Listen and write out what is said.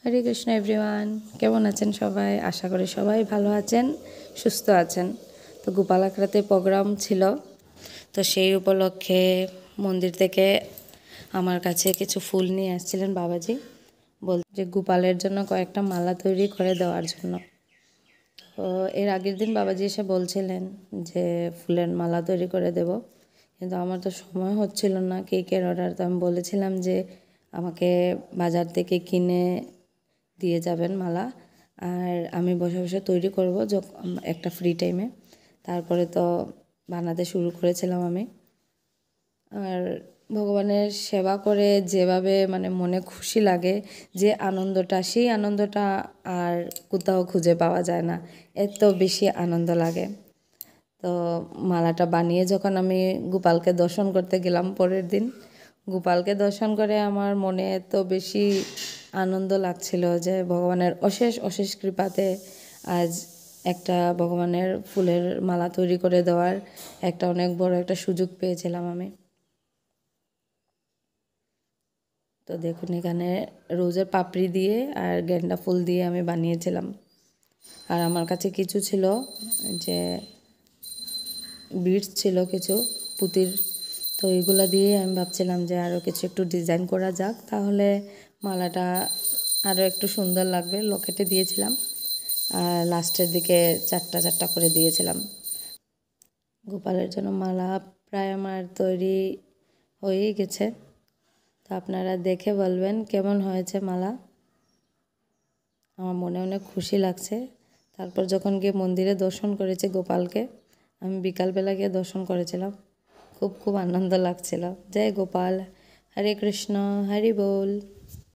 হরে Krishna everyone, কেমন আছেন সবাই? আশা করি সবাই ভালো আছেন, সুস্থ আছেন। তো গোপাল আখড়াতে প্রোগ্রাম ছিল, তো সেই উপলক্ষে মন্দির থেকে আমার কাছে কিছু ফুল নিয়ে আসছিলেন বাবাজি, যে গোপালের জন্য কয়েকটা মালা তৈরি করে দেওয়ার জন্য। তো এর আগের দিন বাবাজি এসে বলছিলেন যে ফুলের মালা তৈরি করে দেব, কিন্তু আমার তো সময় হচ্ছিল না কেকের অর্ডার। তো আমি বলেছিলাম যে আমাকে বাজার থেকে কিনে দিয়ে যাবেন মালা, আর আমি বসে বসে তৈরি করব একটা ফ্রি টাইমে। তারপরে তো বানাতে শুরু করেছিলাম আমি। আর ভগবানের সেবা করে যেভাবে মনে খুশি লাগে, যে আনন্দটা, সেই আনন্দটা আর কোথাও খুঁজে পাওয়া যায় না, এত বেশি আনন্দ লাগে। তো মালাটা বানিয়ে যখন আমি গোপালকে দর্শন করতে গেলাম পরের দিন, গোপালকে দর্শন করে আমার মনে এত বেশি আনন্দ লাগছিল যে ভগবানের অশেষ অশেষ কৃপাতে আজ একটা ভগবানের ফুলের মালা তৈরি করে দেওয়ার একটা অনেক বড় একটা সুযোগ পেয়েছিলাম আমি। তো দেখুন, এখানে রোজের পাপড়ি দিয়ে আর গেন্দা ফুল দিয়ে আমি বানিয়েছিলাম। আর আমার কাছে কিছু ছিল, যে বিডস ছিল কিছু পুঁতির, তো এইগুলো দিয়ে আমি ভাবছিলাম যে আরও কিছু একটু ডিজাইন করা যাক, তাহলে মালাটা আরও একটু সুন্দর লাগবে। লকেটে দিয়েছিলাম আর লাস্টের দিকে চারটা চারটা করে দিয়েছিলাম। গোপালের জন্য মালা প্রায় আমার তৈরি হয়েই গেছে। তো আপনারা দেখে বলবেন কেমন হয়েছে মালা। আমার মনে অনেক খুশি লাগছে। তারপর যখন গিয়ে মন্দিরে দর্শন করেছি গোপালকে, আমি বিকালবেলা গিয়ে দর্শন করেছিলাম, খুব খুব আনন্দ লাগছিল। জয় গোপাল, হরে কৃষ্ণ, হরি বল।